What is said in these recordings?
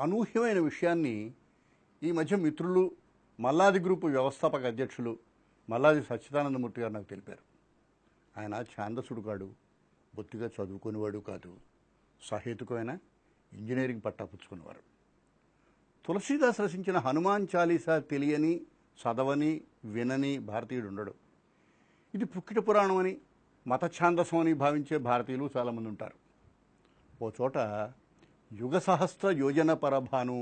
అనూహ్యమైన విషయాన్ని ఈ మధ్య మిత్రులు మల్లాది గ్రూపు వ్యవస్థాపక అధ్యక్షులు మల్లాది సచ్చిదానందమూర్తి గారు నాకు తెలిపారు. ఆయన ఛాందసుడు కాడు, బొత్తిగా చదువుకునేవాడు కాదు, సహేతుకమైన ఇంజనీరింగ్ పట్టా పుచ్చుకునేవారు. తులసీదాస్ రచించిన హనుమాన్ చాలీసా తెలియని, చదవని, వినని భారతీయుడు ఉండడు. ఇది పుక్కిట పురాణం అని, మత ఛాందసం అని భావించే భారతీయులు చాలామంది ఉంటారు. ఓ చోట యుగ సహస్ర యోజన పరభాను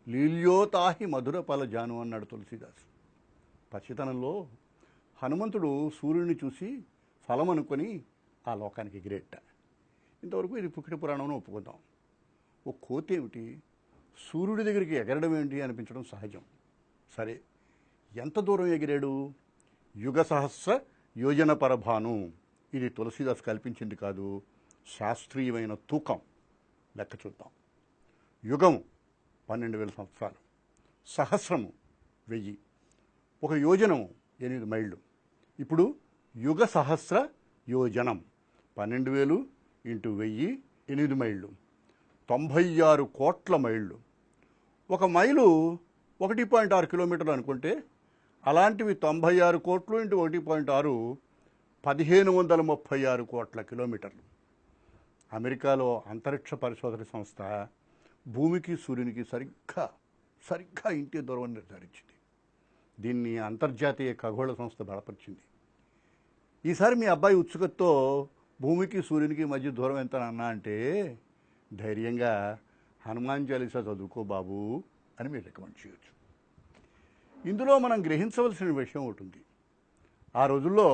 లీల్యోతాహి మధుర ఫలజాను అన్నాడు తులసీదాస్. పసితనంలో హనుమంతుడు సూర్యుడిని చూసి ఫలం అనుకొని ఆ లోకానికి ఎగిరేట. ఇంతవరకు ఇది పుక్కిట పురాణం ఒప్పుకుందాం. ఓ కోతి ఏమిటి, సూర్యుడి దగ్గరికి ఎగరడం ఏంటి అనిపించడం సహజం. సరే, ఎంత దూరం ఎగిరాడు? యుగ సహస్ర యోజన పరభాను. ఇది తులసీదాస్ కల్పించింది కాదు, శాస్త్రీయమైన తూకం. లెక్క చూద్దాం. యుగము 12,000 సంవత్సరాలు, సహస్రము 1000, ఒక యోజనము 8 మైళ్ళు. ఇప్పుడు యుగ సహస్ర యోజనం 12,000 × 1000 8 మైళ్ళు, 96 కోట్ల మైళ్ళు. ఒక మైలు 1.6 కిలోమీటర్లు అనుకుంటే అలాంటివి 96 కోట్లు × 1.6 1536 కోట్ల కిలోమీటర్లు. అమెరికాలో అంతరిక్ష పరిశోధన సంస్థ భూమికి సూర్యునికి సరిగ్గా ఇంటి దూరం నిర్ధారించింది. దీన్ని అంతర్జాతీయ ఖగోళ సంస్థ బలపరిచింది. ఈసారి మీ అబ్బాయి ఉత్సుకతతో భూమికి సూర్యునికి మధ్య దూరం ఎంత అన్నా అంటే ధైర్యంగా హనుమాన్ చాలీసా చదువుకో బాబు అని మీరు రికమెండ్ చేయొచ్చు. ఇందులో మనం గ్రహించవలసిన విషయం ఒకటి ఉంది. ఆ రోజుల్లో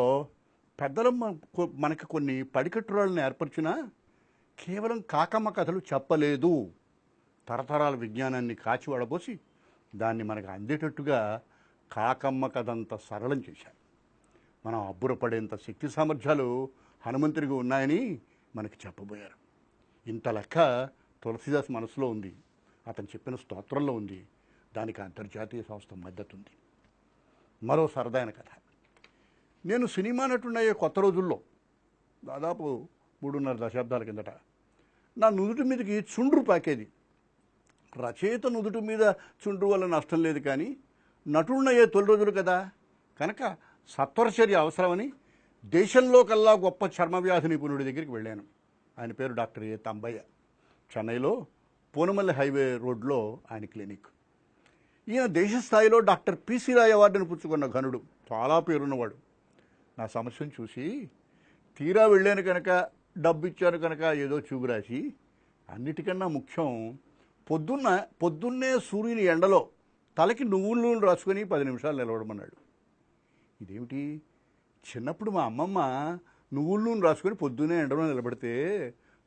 పెద్దలు మనకి కొన్ని పడికట్టురాళ్ళని ఏర్పరిచినా కేవలం కాకమ్మ కథలు చెప్పలేదు. తరతరాల విజ్ఞానాన్ని కాచి వడబోసి దాన్ని మనకు అందేటట్టుగా కాకమ్మ కథంత సరళం చేశారు. మనం అబ్బురపడేంత శక్తి సామర్థ్యాలు హనుమంతుడికి ఉన్నాయని మనకి చెప్పబోయారు. ఇంత లెక్క తులసీదాస్ మనసులో ఉంది, అతను చెప్పిన స్తోత్రంలో ఉంది. దానికి అంతర్జాతీయ సంస్థ మద్దతు ఉంది. మరో సరదైన కథ. నేను సినిమా నటుడయ్యే కొత్త రోజుల్లో దాదాపు 3.5 దశాబ్దాల కిందట నా నుదుటి మీదకి చుండ్రు పాకేది. రచయిత నుదుటి మీద చుండ్రు వల్ల నష్టం లేదు, కానీ నటుడినయ్యే తొలి రోజులు కదా, కనుక సత్వరచర్య అవసరమని దేశంలో కల్లా గొప్ప చర్మవ్యాధి నిపుణుడి దగ్గరికి వెళ్ళాను. ఆయన పేరు డాక్టర్ ఏ తంబయ్య. చెన్నైలో పూనమల్లి హైవే రోడ్లో ఆయన క్లినిక్. ఈయన దేశ స్థాయిలో డాక్టర్ పిసి రాయ్ అవార్డును పుచ్చుకున్న ఘనుడు, చాలా పేరున్నవాడు. నా సమస్యను చూసి తీరా వెళ్ళాను కనుక, డబ్బు ఇచ్చాను కనుక ఏదో చూగు రాసి, అన్నిటికన్నా ముఖ్యం పొద్దున్నే సూర్యుని ఎండలో తలకి నువ్వుల నూనె రాసుకొని 10 నిమిషాలు నిలబడమన్నాడు. ఇదేమిటి, చిన్నప్పుడు మా అమ్మమ్మ నువ్వుల నూనె రాసుకొని పొద్దున్నే ఎండలో నిలబడితే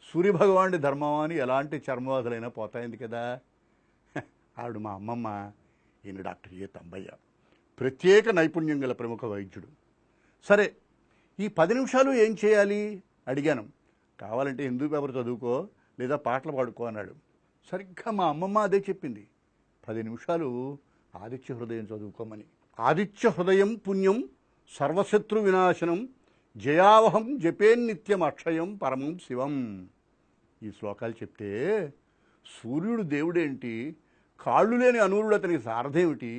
సూర్యభగవానుడి ధర్మం అని ఎలాంటి చర్మవాదులైనా పోతాయింది కదా. ఆవిడ మా అమ్మమ్మ, ఈయన డాక్టర్ ఏ తంబయ్య, ప్రత్యేక నైపుణ్యం గల ప్రముఖ వైద్యుడు. సరే, ఈ 10 నిమిషాలు ఏం చేయాలి అడిగాను. కావాలంటే హిందూ పేపర్ చదువుకో లేదా పాటలు పాడుకో అన్నాడు. సరిగ్గా మా అమ్మమ్మ అదే చెప్పింది, 10 నిమిషాలు ఆదిత్య హృదయం చదువుకోమని. ఆదిత్య హృదయం పుణ్యం సర్వశత్రు వినాశనం జయావహం జపేన్నిత్యం అక్షయం పరమం శివం. ఈ శ్లోకాలు చెప్తే సూర్యుడు దేవుడేంటి, కాళ్ళు లేని అనూరుడు అతనికి సారథేమిటి,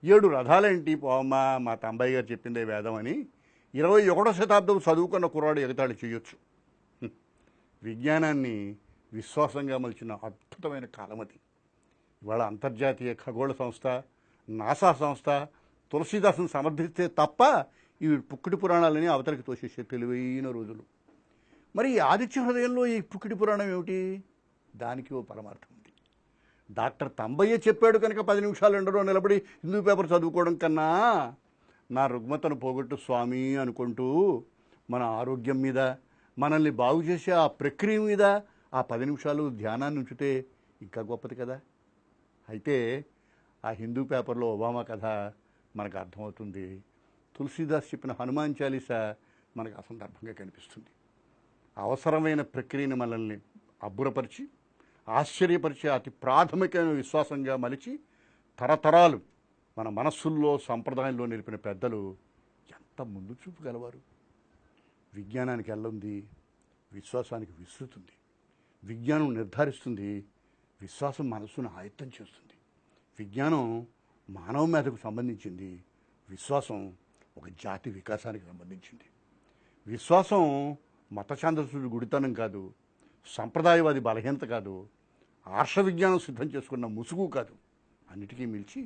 7 రథాలేంటి, పోమ్మా మా తంబయ్య గారు చెప్పిందే వేదం అని 21వ శతాబ్దం చదువుకున్న కుర్రాడు ఎగతాళి చేయొచ్చు. విజ్ఞానాన్ని విశ్వాసంగా మలిచిన అద్భుతమైన కాలం అది. ఇవాళ అంతర్జాతీయ ఖగోళ సంస్థ, నాసా సంస్థ తులసీదాసును సమర్థిస్తే తప్ప ఇవి పుక్కిటి పురాణాలని అవతలికి తోసేసే తెలివైన రోజులు. మరి ఈ ఆదిత్య హృదయంలో ఈ పుక్కిటి పురాణం ఏమిటి? దానికి ఓ పరమార్థం ఉంది. డాక్టర్ తంబయ్య చెప్పాడు కనుక 10 నిమిషాలు ఎండలో నిలబడి హిందూ పేపర్ చదువుకోవడం కన్నా నా రుగ్మతను పోగొట్టు స్వామి అనుకుంటూ మన ఆరోగ్యం మీద, మనల్ని బాగు చేసే ఆ ప్రక్రియ మీద ఆ 10 నిమిషాలు ధ్యానాన్ని ఉంచితే ఇంకా గొప్పది కదా. అయితే ఆ హిందూ పేపర్లో ఒబామా కథ మనకు అర్థమవుతుంది. తులసీదాస్ చెప్పిన హనుమాన్ చాలీసా మనకు అసందర్భంగా కనిపిస్తుంది. అవసరమైన ప్రక్రియను మనల్ని అబ్బురపరిచి ఆశ్చర్యపరిచే అతి ప్రాథమికమైన విశ్వాసంగా మలిచి తరతరాలు మన మనస్సుల్లో సంప్రదాయంలో నిలిపిన పెద్దలు ఎంత ముందు చూపు గలవారు. విజ్ఞానానికి ఎల్లుంది, విశ్వాసానికి విస్తృతుంది. విజ్ఞానం నిర్ధారిస్తుంది, విశ్వాసం మనసును ఆయత్తం చేస్తుంది. విజ్ఞానం మానవ మేధకు సంబంధించింది, విశ్వాసం ఒక జాతి వికాసానికి సంబంధించింది. విశ్వాసం మత ఛాందసుడి గుడితనం కాదు, సంప్రదాయవాది బలహీనత కాదు, ఆర్ష విజ్ఞానం సిద్ధం చేసుకున్న ముసుగు కాదు, అన్నిటికీ మిల్చి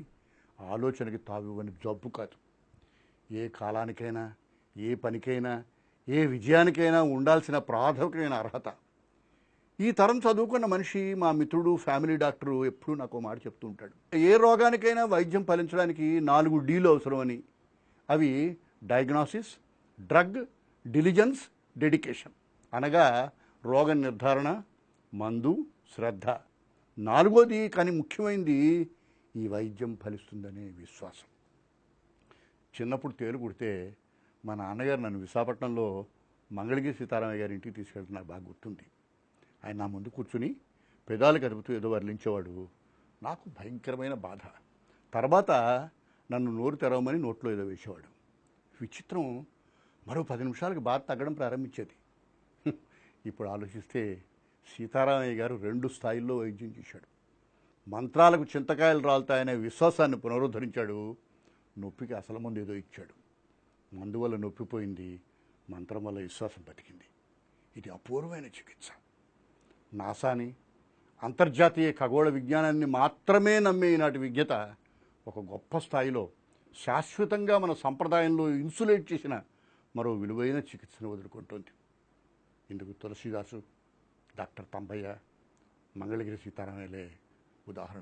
ఆలోచనకి తావివ్వని జబ్బు కాదు. ఏ కాలానికైనా, ఏ పనికైనా, ఏ విజయానికైనా ఉండాల్సిన ప్రాథమికమైన అర్హత. ఈ తరం చదువుకున్న మనిషి, మా మిత్రుడు ఫ్యామిలీ డాక్టరు ఎప్పుడూ నాకు మాట చెప్తూ ఉంటాడు. ఏ రోగానికైనా వైద్యం ఫలించడానికి 4 డీలు అవసరమని. అవి డయాగ్నోసిస్, డ్రగ్, డిలిజెన్స్, డెడికేషన్. అనగా రోగ నిర్ధారణ, మందు, శ్రద్ధ. 4వది కానీ ముఖ్యమైనది ఈ వైద్యం ఫలిస్తుందనే విశ్వాసం. చిన్నప్పుడు తేలు కుడితే మా నాన్నగారు నన్ను విశాఖపట్నంలో మంగళగిరి సీతారామయ్య గారి ఇంటికి తీసుకెళ్తే నాకు బాగా గుర్తుంది. ఆయన నా ముందు కూర్చుని పెదాలు కదుపుతూ ఏదో వర్లించేవాడు. నాకు భయంకరమైన బాధ. తర్వాత నన్ను నోరు తెరవమని నోట్లో ఏదో వేసేవాడు. విచిత్రం, మరో 10 నిమిషాలకు బాధ తగ్గడం ప్రారంభించేది. ఇప్పుడు ఆలోచిస్తే సీతారామయ్య గారు 2 స్థాయిల్లో వైద్యం చేశాడు. మంత్రాలకు చింతకాయలు రాలుతాయనే విశ్వాసాన్ని పునరుద్ధరించాడు. నొప్పికి అసలు మందు ఏదో ఇచ్చాడు. మందు వల్ల నొప్పి పోయింది, మంత్రం వల్ల విశ్వాసం బతికింది. ఇది అపూర్వమైన చికిత్స. నాసాని, అంతర్జాతీయ ఖగోళ విజ్ఞానాన్ని మాత్రమే నమ్మే ఈనాటి విజ్ఞత ఒక గొప్ప స్థాయిలో శాశ్వతంగా మన సంప్రదాయంలో ఇన్సులేట్ చేసిన మరో విలువైన చికిత్సను వదులుకుంటోంది. ఇందుకు తులసీదాసు, డాక్టర్ తంబయ్య, మంగళగిరి సీతారామయ్యలే ఉదాహరణ.